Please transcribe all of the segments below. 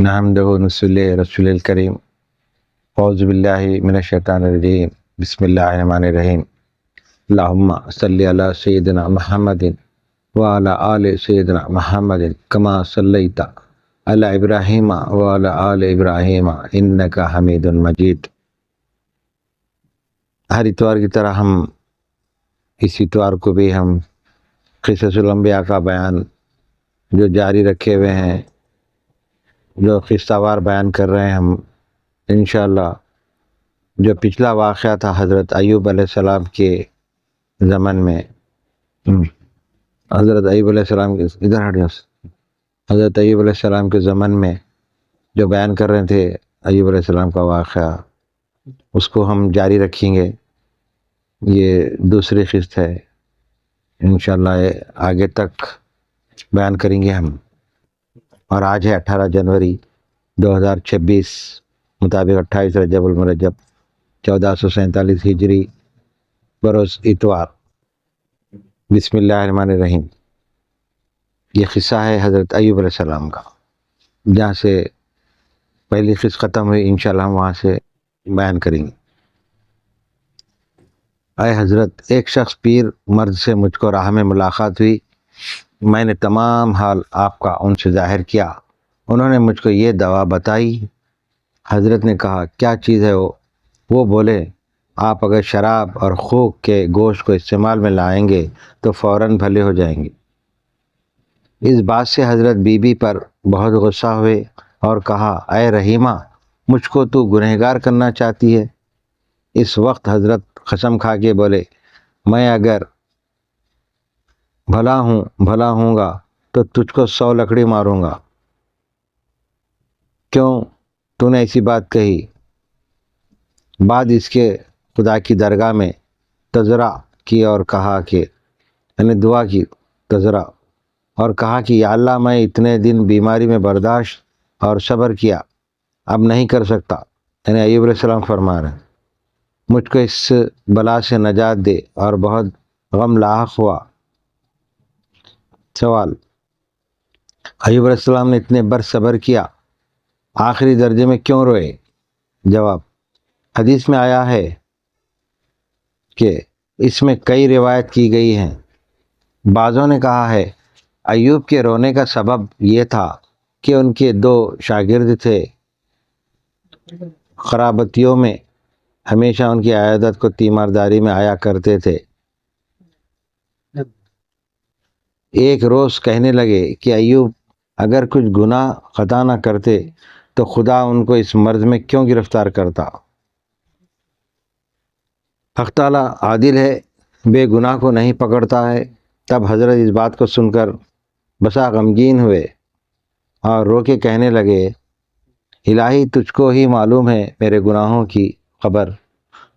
نحمدہ ونصلی رسول الکریم اعوذ باللہ من الشیطان الرجیم بسم اللہ الرحمن الرحیم اللہم صلی علی سیدنا محمد وعلی آل سیدنا محمد کما صلیت علی ابراہیم وعلی آل ابراہیم انکا حمید مجید۔ ہر اتوار کی طرح ہم اس اتوار کو بھی ہم قصص الانبیاء کا بیان جو جاری رکھے ہوئے ہیں، جو قصہ وار بیان کر رہے ہیں ہم انشاءاللہ۔ جو پچھلا واقعہ تھا حضرت ایوب علیہ السلام کے زمن میں، حضرت ایوب علیہ السلام کے حضرت ایوب علیہ السلام کے زمن میں جو بیان کر رہے تھے ایوب علیہ السلام کا واقعہ، اس کو ہم جاری رکھیں گے۔ یہ دوسری قسط ہے، انشاءاللہ آگے تک بیان کریں گے ہم۔ اور آج ہے 18 جنوری 2026 مطابق 28 رجب المرجب 1447 ہجری بروز اتوار۔ بسم اللہ الرحمن الرحیم۔ یہ قصہ ہے حضرت ایوب علیہ السلام کا، جہاں سے پہلی قسط ختم ہوئی، انشاءاللہ ہم وہاں سے بیان کریں گے۔ اے حضرت، ایک شخص پیر مرد سے مجھ کو راہ میں ملاقات ہوئی۔ میں نے تمام حال آپ کا ان سے ظاہر کیا۔ انہوں نے مجھ کو یہ دوا بتائی۔ حضرت نے کہا کیا چیز ہے وہ بولے آپ اگر شراب اور خوک کے گوشت کو استعمال میں لائیں گے تو فوراً بھلے ہو جائیں گے۔ اس بات سے حضرت بی بی پر بہت غصہ ہوئے اور کہا اے رحیمہ، مجھ کو تو گنہگار کرنا چاہتی ہے۔ اس وقت حضرت قسم کھا کے بولے میں اگر بھلا ہوں گا تو تجھ کو 100 لکڑی ماروں گا۔ کیوں تو نے ایسی بات کہی؟ بعد اس کے خدا کی درگاہ میں تضرع کی اور کہا کہ یعنی دعا کی تضرع اور کہا کہ یا اللہ، میں اتنے دن بیماری میں برداشت اور صبر کیا، اب نہیں کر سکتا۔ یعنی ایوب علیہ السلام فرما رہے ہیں مجھ کو اس بلا سے نجات دے، اور بہت غم لاحق ہوا۔ سوال: ایوب علیہ السلام نے اتنے برس صبر کیا، آخری درجے میں کیوں روئے؟ جواب: حدیث میں آیا ہے کہ اس میں کئی روایت کی گئی ہیں۔ بعضوں نے کہا ہے ایوب کے رونے کا سبب یہ تھا کہ ان کے 2 شاگرد تھے، خرابتیوں میں ہمیشہ ان کی عیادت کو تیمارداری میں آیا کرتے تھے۔ ایک روز کہنے لگے کہ ایوب اگر کچھ گناہ خطا نہ کرتے تو خدا ان کو اس مرض میں کیوں گرفتار کرتا؟ حق تعالیٰ عادل ہے، بے گناہ کو نہیں پکڑتا ہے۔ تب حضرت اس بات کو سن کر بسا غمگین ہوئے اور رو کے کہنے لگے الہی، تجھ کو ہی معلوم ہے میرے گناہوں کی خبر۔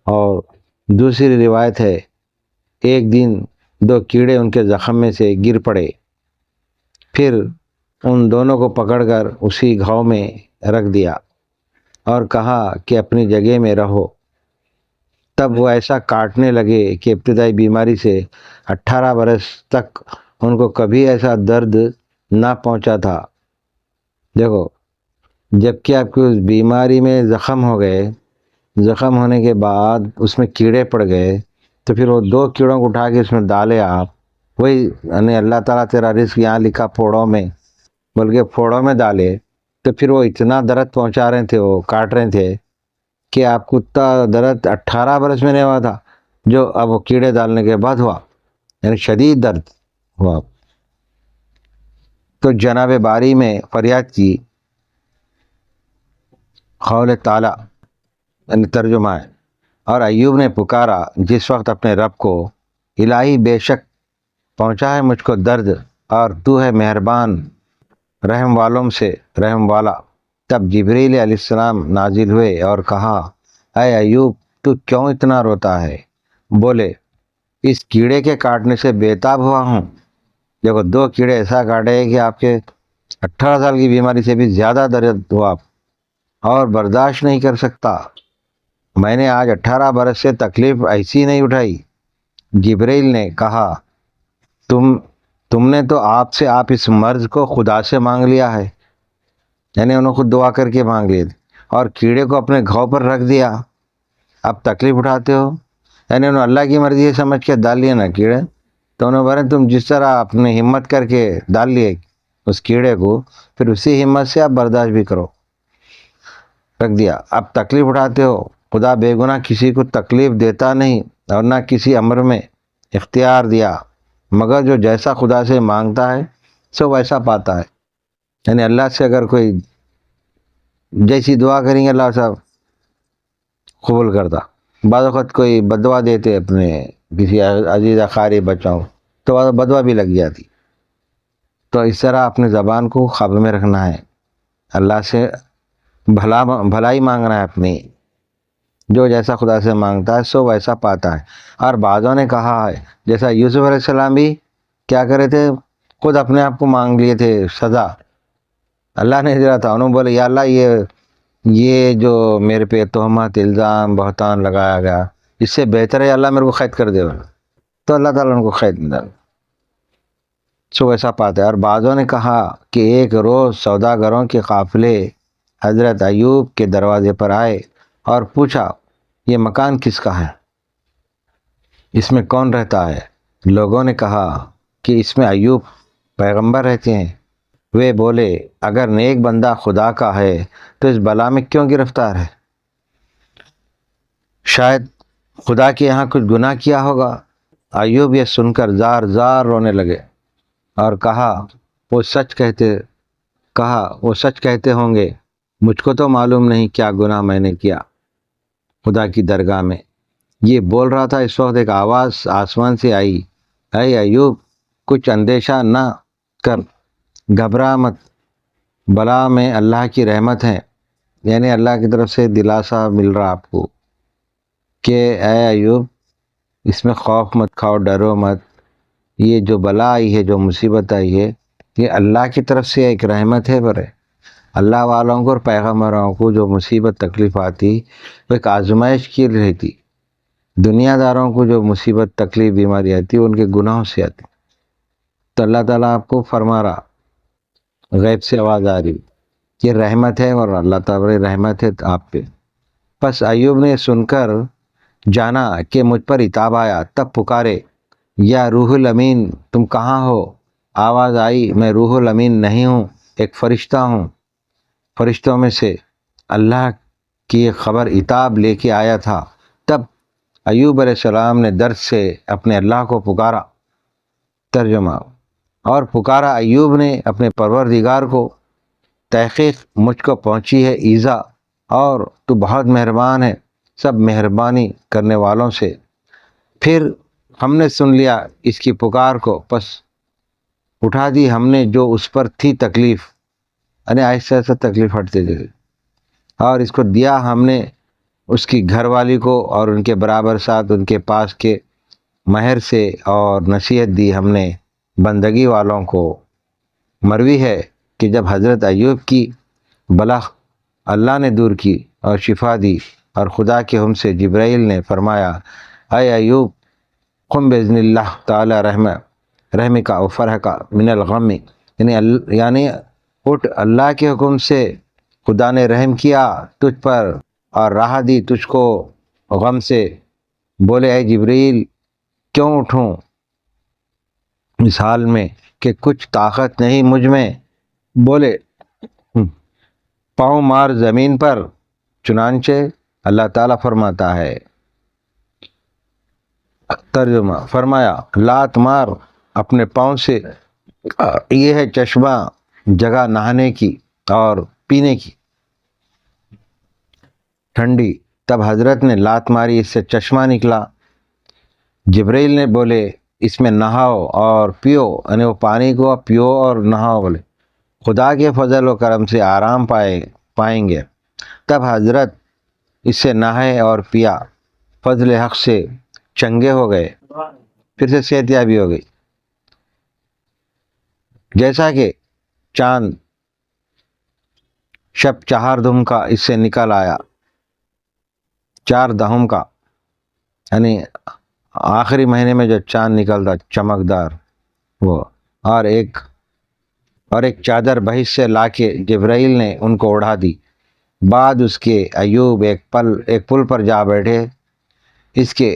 اور دوسری روایت ہے ایک دن 2 کیڑے ان کے زخم میں سے گر پڑے، پھر ان دونوں کو پکڑ کر اسی گھاؤ میں رکھ دیا اور کہا کہ اپنی جگہ میں رہو۔ تب وہ ایسا کاٹنے لگے کہ ابتدائی بیماری سے 18 برس تک ان کو کبھی ایسا درد نہ پہنچا تھا۔ دیکھو، جبکہ آپ کی اس بیماری میں زخم ہو گئے، زخم ہونے کے بعد اس میں کیڑے پڑ گئے، تو پھر وہ 2 کیڑوں کو اٹھا کے اس میں ڈالے آپ، وہی یعنی اللہ تعالیٰ تیرا رزق یہاں لکھا پھوڑوں میں، بلکہ پھوڑوں میں ڈالے، تو پھر وہ اتنا درد پہنچا رہے تھے، وہ کاٹ رہے تھے کہ آپ کو اتنا درد 18 برس میں نہیں ہوا تھا جو اب وہ کیڑے ڈالنے کے بعد ہوا، یعنی شدید درد ہوا۔ تو جناب باری میں فریاد کی، قول تعالیٰ یعنی ترجمہ ہے، اور ایوب نے پکارا جس وقت اپنے رب کو الہی، بے شک پہنچا ہے مجھ کو درد، اور تو ہے مہربان رحم والوں سے رحم والا۔ تب جبریل علیہ السلام نازل ہوئے اور کہا اے ایوب، تو کیوں اتنا روتا ہے؟ بولے اس کیڑے کے کاٹنے سے بےتاب ہوا ہوں۔ دیکھو، 2 کیڑے ایسا کاٹے کہ آپ کے 18 سال کی بیماری سے بھی زیادہ درد ہوا اور برداشت نہیں کر سکتا۔ میں نے آج 18 برس سے تکلیف ایسی نہیں اٹھائی۔ جبریل نے کہا تم نے تو آپ اس مرض کو خدا سے مانگ لیا ہے، یعنی انہوں نے خود دعا کر کے مانگ لیے تھے، اور کیڑے کو اپنے گھاؤ پر رکھ دیا، اب تکلیف اٹھاتے ہو، یعنی انہوں نے اللہ کی مرضی سمجھ کے ڈال لیا نا کیڑے، تو انہوں نے بولے تم جس طرح اپنے ہمت کر کے ڈال لیے اس کیڑے کو، پھر اسی ہمت سے آپ برداشت بھی کرو، رکھ دیا، اب تکلیف اٹھاتے ہو۔ خدا بے گناہ کسی کو تکلیف دیتا نہیں، اور نہ کسی امر میں اختیار دیا، مگر جو جیسا خدا سے مانگتا ہے سو ویسا پاتا ہے۔ یعنی اللہ سے اگر کوئی جیسی دعا کریں گے اللہ صاحب قبول کرتا۔ بعض وقت کوئی بدوا دیتے اپنے کسی عزیز اقارب بچوں کو، تو بدوا بھی لگ جاتی۔ تو اس طرح اپنی زبان کو قابو میں رکھنا ہے، اللہ سے بھلائی مانگنا ہے اپنی، جو جیسا خدا سے مانگتا ہے سو ویسا پاتا ہے۔ اور بعضوں نے کہا ہے جیسا یوسف علیہ السلام بھی کیا کرے تھے، خود اپنے آپ کو مانگ لیے تھے سزا، اللہ نے دیا تھا، انہوں نے بولے یا اللہ یہ جو میرے پہ تہمت الزام بہتان لگایا گیا، اس سے بہتر ہے اللہ میرے کو قید کر دے، تو اللہ تعالیٰ ان کو قید میں ڈال سو ویسا پاتا ہے۔ اور بعضوں نے کہا کہ ایک روز سوداگروں کے قافلے حضرت ایوب کے دروازے پر آئے اور پوچھا یہ مکان کس کا ہے، اس میں کون رہتا ہے؟ لوگوں نے کہا کہ اس میں ایوب پیغمبر رہتے ہیں۔ وہ بولے اگر نیک بندہ خدا کا ہے تو اس بلا میں کیوں گرفتار ہے؟ شاید خدا کے یہاں کچھ گناہ کیا ہوگا۔ ایوب یہ سن کر زار زار رونے لگے اور کہا وہ سچ کہتے ہوں گے، مجھ کو تو معلوم نہیں کیا گناہ میں نے کیا خدا کی درگاہ میں۔ یہ بول رہا تھا، اس وقت ایک آواز آسمان سے آئی، اے ایوب کچھ اندیشہ نہ کر، گھبرا مت، بلا میں اللہ کی رحمت ہے، یعنی اللہ کی طرف سے دلاسا مل رہا آپ کو کہ اے ایوب اس میں خوف مت کھاؤ، ڈرو مت، یہ جو بلا آئی ہے، جو مصیبت آئی ہے، یہ اللہ کی طرف سے ایک رحمت ہے۔ برے اللہ والوں کو اور پیغمبروں کو جو مصیبت تکلیف آتی وہ ایک آزمائش کی رہتی، دنیا داروں کو جو مصیبت تکلیف بیماری آتی وہ ان کے گناہوں سے آتی۔ تو اللہ تعالیٰ آپ کو فرما رہا، غیب سے آواز آ رہی، یہ رحمت ہے، اور اللہ تعالیٰ رحمت ہے آپ پہ۔ پس ایوب نے سن کر جانا کہ مجھ پر عتاب آیا، تب پکارے یا روح الامین تم کہاں ہو؟ آواز آئی میں روح الامین نہیں ہوں، ایک فرشتہ ہوں، فرشتوں میں سے اللہ کی ایک خبر عتاب لے کے آیا تھا۔ تب ایوب علیہ السلام نے درد سے اپنے اللہ کو پکارا۔ ترجمہ، اور پکارا ایوب نے اپنے پروردگار کو، تحقیق مجھ کو پہنچی ہے ایذا، اور تو بہت مہربان ہے سب مہربانی کرنے والوں سے۔ پھر ہم نے سن لیا اس کی پکار کو، پس اٹھا دی ہم نے جو اس پر تھی تکلیف، یعنی آہستہ آہستہ تکلیف ہٹتے تھے، اور اس کو دیا ہم نے اس کی گھر والی کو اور ان کے برابر ساتھ ان کے پاس کے مہر سے، اور نصیحت دی ہم نے بندگی والوں کو۔ مروی ہے کہ جب حضرت ایوب کی بلا اللہ نے دور کی اور شفا دی، اور خدا کے حکم سے جبرائیل نے فرمایا اے ایوب قم باذن اللہ تعالی رحمک و فرحک من الغم، یعنی اٹھ، اللہ کے حکم سے خدا نے رحم کیا تجھ پر اور راہ دی تجھ کو غم سے۔ بولے اے جبرائیل کیوں اٹھوں اس حال میں کہ کچھ طاقت نہیں مجھ میں؟ بولے پاؤں مار زمین پر، چنانچہ اللہ تعالیٰ فرماتا ہے، ترجمہ، فرمایا لات مار اپنے پاؤں سے، یہ ہے چشمہ، جگہ نہانے کی اور پینے کی ٹھنڈی۔ تب حضرت نے لات ماری، اس سے چشمہ نکلا۔ جبرائیل نے بولے اس میں نہاؤ اور پیو، یعنی وہ پانی کو پیو اور نہاؤ، بولے خدا کے فضل و کرم سے آرام پائیں گے۔ تب حضرت اس سے نہائے اور پیا، فضل حق سے چنگے ہو گئے، پھر سے صحت یابی ہو گئی۔ جیسا کہ چاند شب 4 دھم کا اس سے نکل آیا، 4 دہم کا، یعنی آخری مہینے میں جو چاند نکلتا چمکدار وہ، اور ایک اور ایک چادر بہشت سے لا کے جبرائیل نے ان کو اڑا دی۔ بعد اس کے ایوب ایک پل پر جا بیٹھے۔ اس کے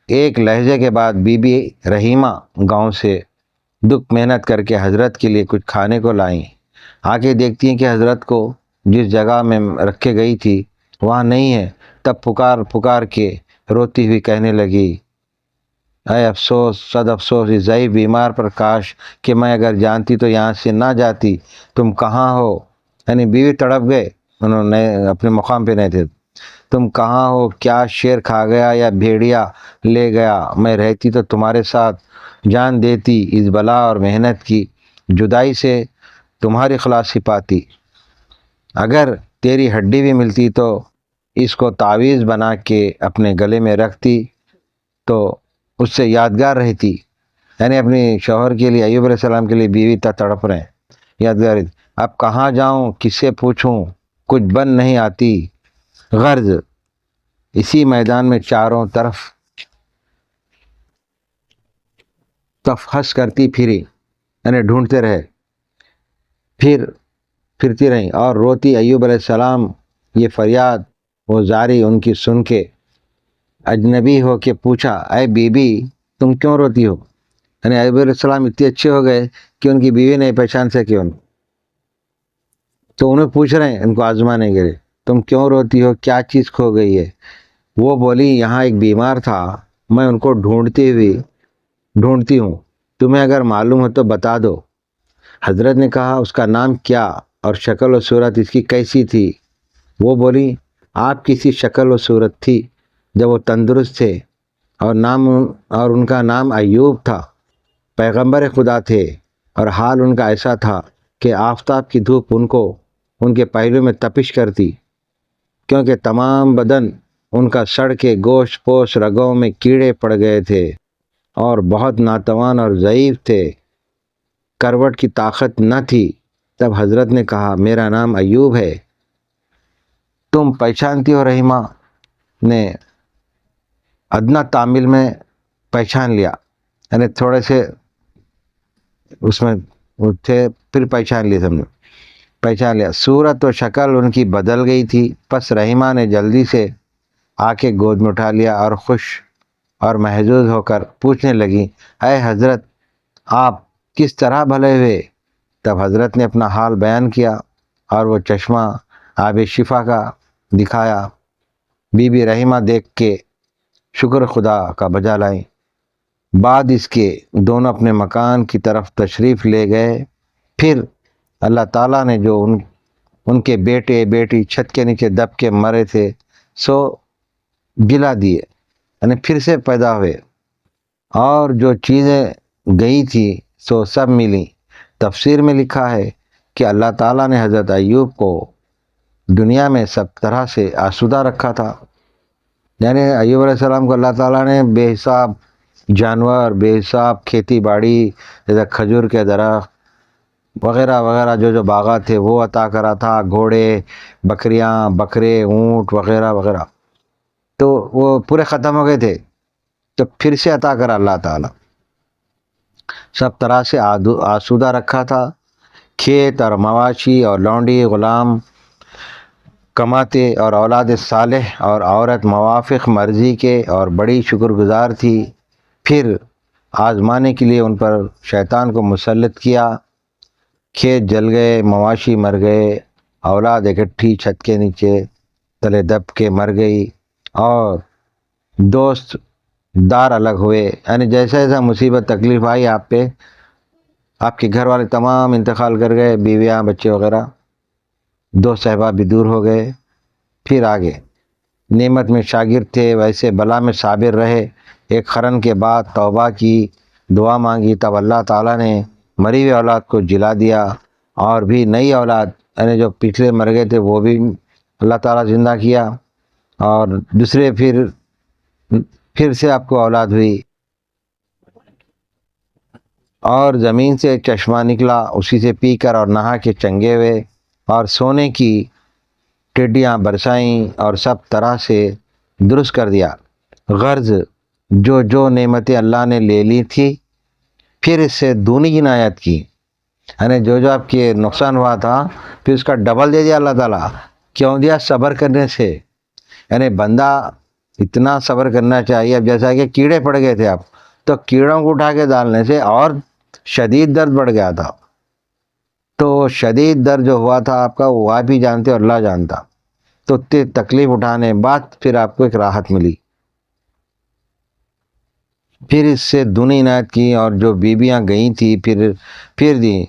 ایک لہجے کے بعد بی بی رحیمہ گاؤں سے دکھ محنت کر کے حضرت کے لیے کچھ کھانے کو لائیں۔ آ کے دیکھتی ہیں کہ حضرت کو جس جگہ میں رکھے گئی تھی وہاں نہیں ہے۔ تب پکار پکار کے روتی ہوئی کہنے لگی، اے افسوس، صد افسوس اس ضعیف بیمار پر، کاش کہ میں اگر جانتی تو یہاں سے نہ جاتی۔ تم کہاں ہو؟ یعنی بیوی تڑپ گئے، انہوں نے اپنے مقام پہ نہیں تھے۔ تم کہاں ہو؟ کیا شیر کھا گیا یا بھیڑیا لے گیا؟ میں رہتی تو تمہارے ساتھ جان دیتی، اس بلا اور محنت کی جدائی سے تمہاری خلاصی پاتی۔ اگر تیری ہڈی بھی ملتی تو اس کو تعویذ بنا کے اپنے گلے میں رکھتی تو اس سے یادگار رہتی۔ یعنی اپنی شوہر کے لیے، ایوب علیہ السلام کے لیے بیوی تڑپ رہے ہیں، یادگار رہتی۔ اب کہاں جاؤں، کس سے پوچھوں، کچھ بن نہیں آتی۔ غرض اسی میدان میں چاروں طرف تفحص کرتی پھری، یعنی ڈھونڈتے رہے، پھرتی رہیں اور روتی۔ ایوب علیہ السلام یہ فریاد وہ زاری ان کی سن کے اجنبی ہو کے پوچھا، اے بی بی تم کیوں روتی ہو؟ یعنی ایوب علیہ السلام اتنے اچھے ہو گئے کہ ان کی بیوی نہیں پہچان سکی ان کو، تو انہیں پوچھ رہے ہیں ان کو آزمانے کے لیے، تم کیوں روتی ہو، کیا چیز کھو گئی ہے؟ وہ بولی، یہاں ایک بیمار تھا، میں ان کو ڈھونڈتی ہوں، تمہیں اگر معلوم ہو تو بتا دو۔ حضرت نے کہا، اس کا نام کیا اور شکل و صورت اس کی کیسی تھی؟ وہ بولی، آپ کی سی شکل و صورت تھی جب وہ تندرست تھے، اور ان کا نام ایوب تھا، پیغمبر خدا تھے، اور حال ان کا ایسا تھا کہ آفتاب کی دھوپ ان کے پہلو میں تپش کرتی، کیونکہ تمام بدن ان کا سڑ کے گوشت پوش رگوں میں کیڑے پڑ گئے تھے اور بہت ناتوان اور ضعیف تھے، کروٹ کی طاقت نہ تھی۔ تب حضرت نے کہا، میرا نام ایوب ہے، تم پہچانتی ہو؟ رحیمہ نے ادنا تامل میں پہچان لیا، یعنی تھوڑے سے اس میں تھے، پھر پہچان لیا۔ صورت و شکل ان کی بدل گئی تھی۔ پس رحیمہ نے جلدی سے آ کے گود میں اٹھا لیا اور خوش اور محظوظ ہو کر پوچھنے لگی، اے حضرت آپ کس طرح بھلے ہوئے؟ تب حضرت نے اپنا حال بیان کیا اور وہ چشمہ آب شفا کا دکھایا۔ بی بی رحیمہ دیکھ کے شکر خدا کا بجا لائیں۔ بعد اس کے دونوں اپنے مکان کی طرف تشریف لے گئے۔ پھر اللہ تعالیٰ نے جو ان کے بیٹے بیٹی چھت کے نیچے دب کے مرے تھے سو جلا دیے، یعنی پھر سے پیدا ہوئے، اور جو چیزیں گئی تھی سو سب ملیں۔ تفسیر میں لکھا ہے کہ اللہ تعالیٰ نے حضرت ایوب کو دنیا میں سب طرح سے آسودہ رکھا تھا، یعنی ایوب علیہ السلام کو اللہ تعالیٰ نے بے حساب جانور، بے حساب کھیتی باڑی، جیسے کھجور کے درخت وغیرہ وغیرہ جو باغات تھے وہ عطا کرا تھا، گھوڑے، بکریاں، بکرے، اونٹ وغیرہ وغیرہ، تو وہ پورے ختم ہو گئے تھے، تو پھر سے عطا کرا اللہ تعالیٰ، سب طرح سے آسودہ رکھا تھا۔ کھیت اور مواشی اور لونڈی غلام کماتے اور اولاد صالح اور عورت موافق مرضی کے اور بڑی شکر گزار تھی۔ پھر آزمانے کے لیے ان پر شیطان کو مسلط کیا، کھیت جل گئے، مواشی مر گئے، اولاد اکٹھی چھت کے نیچے تلے دب کے مر گئی، اور دوست دار الگ ہوئے، یعنی جیسا جیسا مصیبت تکلیف آئی آپ پہ، آپ کے گھر والے تمام انتقال کر گئے، بیویاں بچے وغیرہ، دوست احباب بھی دور ہو گئے۔ پھر آگے نعمت میں شاگرد تھے، ویسے بلا میں صابر رہے۔ ایک قرن کے بعد توبہ کی، دعا مانگی، تب اللہ تعالیٰ نے مری ہوئی اولاد کو جلا دیا، اور بھی نئی اولاد، یعنی جو پچھلے مر گئے تھے وہ بھی اللہ تعالیٰ زندہ کیا، اور دوسرے پھر سے آپ کو اولاد ہوئی، اور زمین سے چشمہ نکلا، اسی سے پی کر اور نہا کے چنگے ہوئے، اور سونے کی ٹڈیاں برسائیں اور سب طرح سے درست کر دیا۔ غرض جو نعمتیں اللہ نے لے لی تھی پھر اس سے دونی عنایت کی، یعنی جو جو آپ کے نقصان ہوا تھا پھر اس کا ڈبل دے دیا اللہ تعالیٰ. کیوں دیا؟ صبر کرنے سے. یعنی بندہ اتنا صبر کرنا چاہیے. اب جیسا کہ کیڑے پڑ گئے تھے آپ، تو کیڑوں کو اٹھا کے ڈالنے سے اور شدید درد بڑھ گیا تھا. تو شدید درد جو ہوا تھا آپ کا وہ آپ ہی جانتے اور اللہ جانتا. تو اتنی تکلیف اٹھانے بعد پھر آپ کو ایک راحت ملی. پھر اس سے دنیا عنایت کی، اور جو بیویاں گئی تھی پھر دی.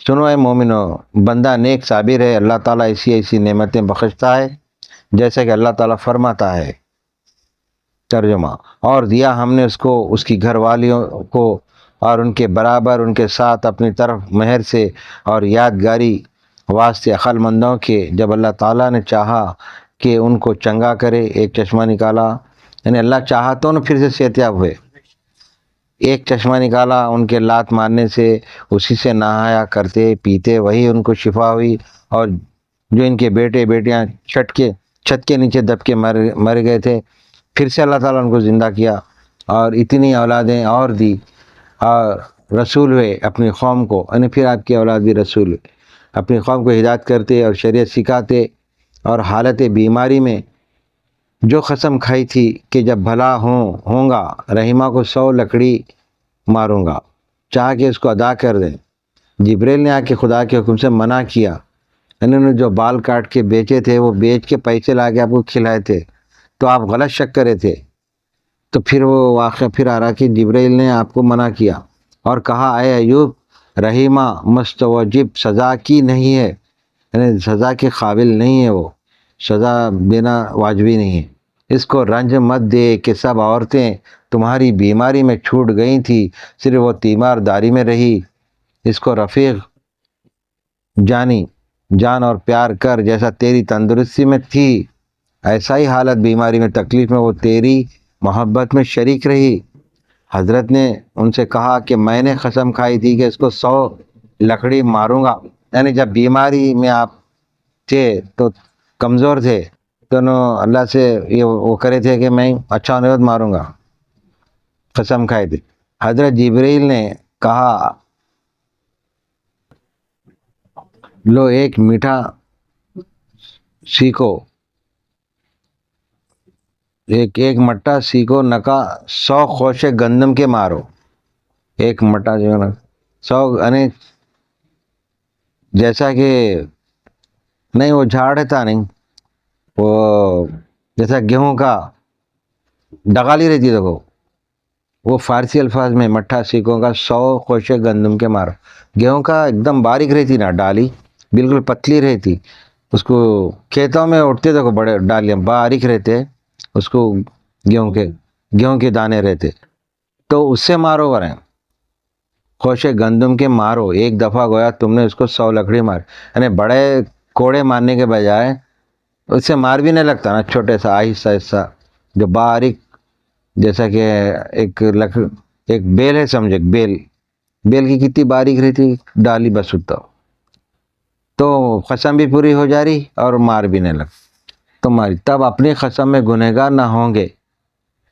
سنو اے مومنو، بندہ نیک صابر ہے، اللہ تعالیٰ ایسی نعمتیں بخشتا ہے جیسا کہ اللہ تعالیٰ فرماتا ہے. ترجمہ: اور دیا ہم نے اس کو اس کی گھر والیوں کو اور ان کے برابر ان کے ساتھ اپنی طرف مہر سے اور یادگاری واسطے عقل مندوں کے. جب اللہ تعالیٰ نے چاہا کہ ان کو چنگا کرے، ایک چشمہ نکالا. یعنی اللہ چاہا تو نا پھر سے صحت یاب ہوئے. ایک چشمہ نکالا ان کے لات مارنے سے، اسی سے نہایا کرتے پیتے، وہی ان کو شفا ہوئی. اور جو ان کے بیٹے بیٹیاں چھت کے نیچے دب کے مر گئے تھے، پھر سے اللہ تعالیٰ ان کو زندہ کیا اور اتنی اولادیں اور دی. اور رسول ہوئے اپنی قوم کو، یعنی پھر آپ کی اولاد بھی رسول ہوئے، اپنی قوم کو ہدایت کرتے اور شریعت سکھاتے. اور حالت بیماری میں جو قسم کھائی تھی کہ جب بھلا ہوں گا رحیمہ کو 100 لکڑی ماروں گا، چاہ کے اس کو ادا کر دیں. جبریل نے آ کے خدا کے حکم سے منع کیا. انہوں نے جو بال کاٹ کے بیچے تھے وہ بیچ کے پیسے لا کے آپ کو کھلائے تھے، تو آپ غلط شک کرے تھے. تو پھر وہ واقعہ پھر آ رہا کہ جبریل نے آپ کو منع کیا اور کہا اے ایوب، رحیمہ مستوجب سزا کی نہیں ہے، یعنی سزا کے قابل نہیں ہے، وہ سزا دینا واجبی نہیں ہے. اس کو رنج مت دے کہ سب عورتیں تمہاری بیماری میں چھوٹ گئی تھی، صرف وہ تیمار داری میں رہی. اس کو رفیق جان اور پیار کر جیسا تیری تندرستی میں تھی، ایسا ہی حالت بیماری میں تکلیف میں وہ تیری محبت میں شریک رہی. حضرت نے ان سے کہا کہ میں نے قسم کھائی تھی کہ اس کو 100 لکڑی ماروں گا. یعنی جب بیماری میں آپ تھے تو کمزور تھے، تو اللہ سے یہ وہ کرے تھے کہ میں اچھا ہونے بعد ماروں گا، قسم کھائے تھے. حضرت جبریل نے کہا لو ایک میٹھا سیکھو، ایک مٹا سیکھو نکا 100 خوشے گندم کے مارو. ایک مٹا جو ہے نا 100، یعنی جیسا کہ نہیں وہ جھاڑ تھا، نہیں وہ جیسا گیہوں کا ڈغالی رہتی، دیکھو وہ فارسی الفاظ میں مٹھا سیکھوں کا 100 خوشے گندم کے مارو. گیہوں کا ایک دم باریک رہتی نا ڈالی، بالکل پتلی رہتی. اس کو کھیتوں میں اٹھتے دیکھو بڑے ڈالیاں باریک رہتے، اس کو گیہوں کے دانے رہتے، تو اس سے مارو وریں خوشے گندم کے مارو. ایک دفعہ گویا تم نے اس کو 100 لکڑی مار. یعنی بڑے کوڑے مارنے کے بجائے اس سے مار بھی نہیں لگتا نا، چھوٹے سا آہستہ آہستہ جو باریک، جیسا کہ ایک بیل ہے، سمجھے بیل کی کتنی باریک رہتی ڈالی، بس اتنا تو قسم بھی پوری ہو جا رہی اور مار بھی نہیں لگ تمہاری. تب اپنی قسم میں گنہگار نہ ہوں گے،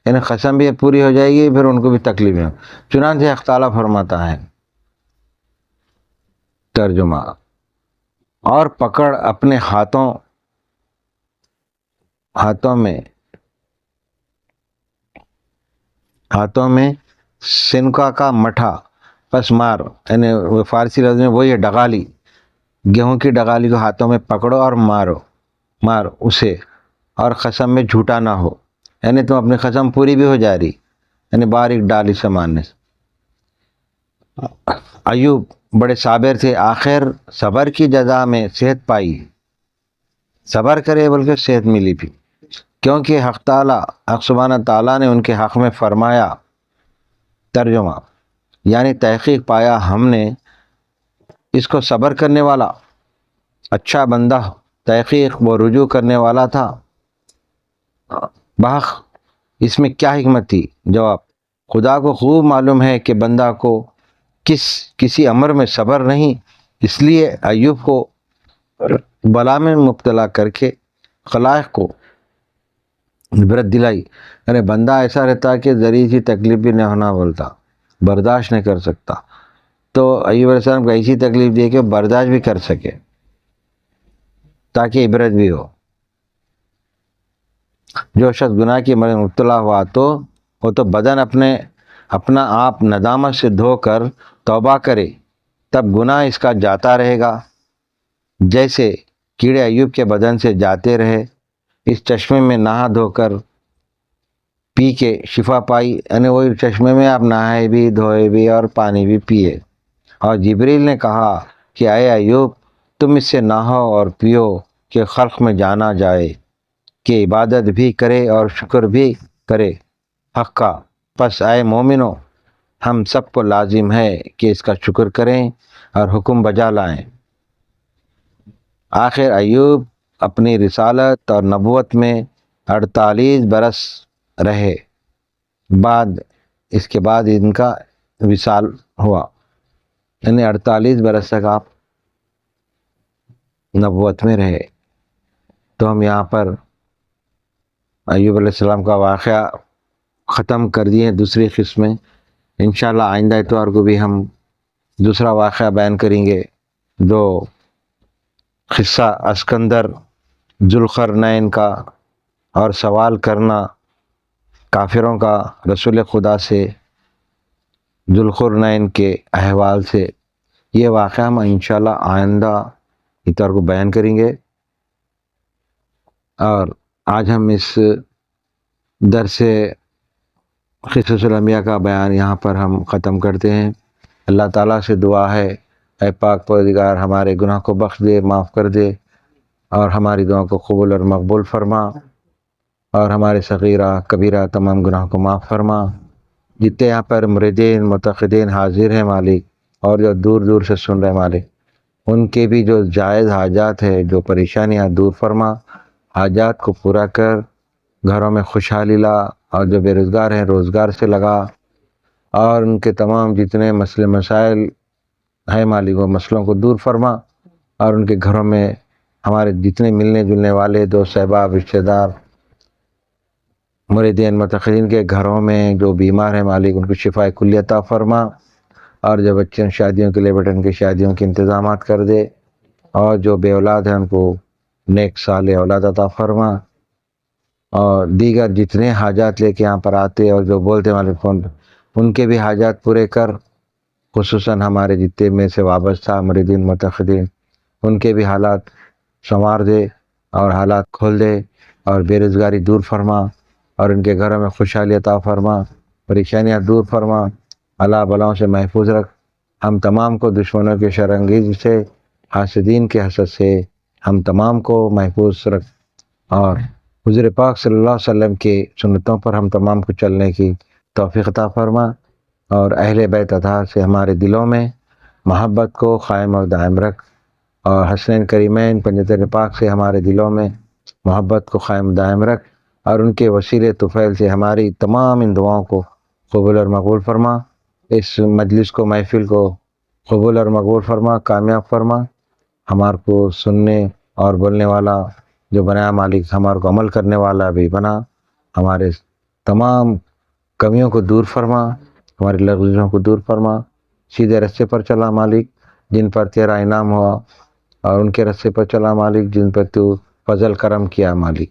یعنی قسم بھی پوری ہو جائے گی، پھر ان کو بھی تکلیف ہے. چنانچہ حق تعالیٰ فرماتا ہے. ترجمہ: اور پکڑ اپنے ہاتھوں میں سنکا کا مٹھا، پس مار. یعنی وہ فارسی لفظ میں وہی ہے ڈغالی، گیہوں کی ڈغالی کو ہاتھوں میں پکڑو اور مار اسے، اور قسم میں جھوٹا نہ ہو. یعنی تم اپنی قسم پوری بھی ہو جا رہی، یعنی باریک ڈالی سے مارنے سے. ایوب بڑے صابر تھے، آخر صبر کی جزا میں صحت پائی. صبر کرے بلکہ صحت ملی بھی، کیونکہ حق سبحانہ تعالیٰ نے ان کے حق میں فرمایا. ترجمہ: یعنی تحقیق پایا ہم نے اس کو صبر کرنے والا اچھا بندہ، تحقیق وہ رجوع کرنے والا تھا. بحق اس میں کیا حکمت تھی؟ جواب: خدا کو خوب معلوم ہے کہ بندہ کو کسی امر میں صبر نہیں، اس لیے ایوب کو بلا میں مبتلا کر کے خلائق کو عبرت دلائی. یعنی بندہ ایسا رہتا کہ ذریعہ سی تکلیف بھی نہ ہونا بولتا، برداشت نہیں کر سکتا. تو ایوب علیہ السلام کو ایسی تکلیف دی کہ وہ برداشت بھی کر سکے تاکہ عبرت بھی ہو. جو شخص گناہ کی مبتلا ہوا تو وہ تو بدن اپنا آپ ندامت سے دھو کر توبہ کرے، تب گناہ اس کا جاتا رہے گا، جیسے کیڑے ایوب کے بدن سے جاتے رہے. اس چشمے میں نہا دھو کر پی کے شفا پائی، یعنی وہی چشمے میں آپ نہائے بھی، دھوئے بھی اور پانی بھی پیے. اور جبریل نے کہا کہ اے ایوب تم اس سے نہاؤ اور پیو کہ خلق میں جانا جائے کہ عبادت بھی کرے اور شکر بھی کرے حق کا. پس اے مومنو ہم سب کو لازم ہے کہ اس کا شکر کریں اور حکم بجا لائیں. آخر ایوب اپنی رسالت اور نبوت میں 48 برس رہے. اس کے بعد ان کا وصال ہوا، یعنی 48 برس تک آپ نبوت میں رہے. تو ہم یہاں پر ایوب علیہ السلام کا واقعہ ختم کر دیے دوسری قسم میں. انشاءاللہ آئندہ اتوار کو بھی ہم دوسرا واقعہ بیان کریں گے، جو قصہ اسکندر ذوالقرنین کا اور سوال کرنا کافروں کا رسول خدا سے ذوالقرنین کے احوال سے. یہ واقعہ ہم انشاءاللہ آئندہ اتوار کو بیان کریں گے. اور آج ہم اس درس قصص الانبیاء کا بیان یہاں پر ہم ختم کرتے ہیں. اللہ تعالیٰ سے دعا ہے اے پاک پروردگار ہمارے گناہ کو بخش دے، معاف کر دے اور ہماری دعا کو قبول اور مقبول فرما، اور ہمارے صغیرہ کبیرہ تمام گناہ کو معاف فرما. جتنے یہاں پر مریدین معتقدین حاضر ہیں مالک، اور جو دور دور سے سن رہے مالک، ان کے بھی جو جائز حاجات ہے، جو پریشانیاں دور فرما، حاجات کو پورا کر، گھروں میں خوشحالی لا، اور جو بے روزگار ہیں روزگار سے لگا، اور ان کے تمام جتنے مسئلے مسائل ہیں مالک وہ مسئلوں کو دور فرما، اور ان کے گھروں میں ہمارے جتنے ملنے جلنے والے دوست احباب رشتہ دار مریدین متقین کے گھروں میں جو بیمار ہیں مالک ان کو شفا کلی عطا فرما، اور جو بچوں شادیوں کے لیے بیٹھے ان کی شادیوں کے انتظامات کر دے، اور جو بے اولاد ہیں ان کو نیک صالح اولاد عطا فرما. اور دیگر جتنے حاجات لے کے یہاں پر آتے اور جو بولتے مالک فون ان کے بھی حاجات پورے کر، خصوصاً ہمارے جتنے میں سے وابستہ مریدین متقدین ان کے بھی حالات سنوار دے اور حالات کھول دے، اور بے روزگاری دور فرما، اور ان کے گھروں میں خوشحالی عطا فرما، پریشانیاں دور فرما، اللہ بلاؤں سے محفوظ رکھ. ہم تمام کو دشمنوں کے شر انگیز سے، حاسدین کے حسد سے ہم تمام کو محفوظ رکھ، اور حضور پاک صلی اللہ علیہ وسلم کے سنتوں پر ہم تمام کو چلنے کی توفیق عطا فرما، اور اہل بیت اطہار سے ہمارے دلوں میں محبت کو قائم اور دائم رکھ، اور حسنین کریمین پنجتین پاک سے ہمارے دلوں میں محبت کو قائم دائم رکھ، اور ان کے وسیلے طفیل سے ہماری تمام ان دعاؤں کو قبول اور مقبول فرما. اس مجلس کو محفل کو قبول اور مقبول فرما، کامیاب فرما. ہمارے کو سننے اور بولنے والا جو بنایا مالک، ہمارے کو عمل کرنے والا بھی بنا. ہمارے تمام کمیوں کو دور فرما، ہماری لغزشوں کو دور فرما. سیدھے رستے پر چلا مالک جن پر تیرا انعام ہوا، اور ان کے رستے پر چلا مالک جن پر تو فضل کرم کیا مالک.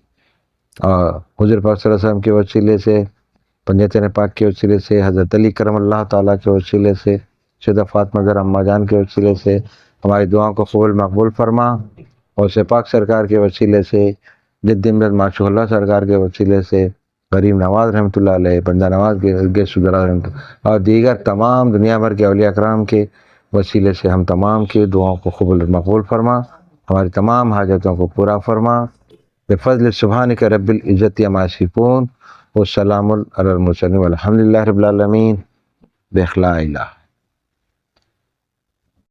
اور حضور پاک صلی اللہ علیہ وسلم کے وسیلے سے، پنجتین پاک کے وسیلے سے، حضرت علی کرم اللہ تعالیٰ کے وسیلے سے، سیدہ فاطمہ زہرا اماں جان کے وسیلے سے ہماری دعاؤں کو قبول مقبول فرما. اور سے پاک سرکار کے وسیلے سے، جد امجد معشوق اللہ سرکار کے وسیلے سے، غریب نواز رحمۃ اللہ علیہ، بندہ نواز کے سدرا رحمۃ اللہ، اور دیگر تمام دنیا بھر کے اولیاء کرام کے وسیلے سے ہم تمام کی دعاؤں کو قبول مقبول فرما، ہماری تمام حاجتوں کو پورا فرما. بفضل سبحانک رب العزت عما یصفون والسلام علی المرسلین والحمد للہ رب العالمین بإخلاء الہ.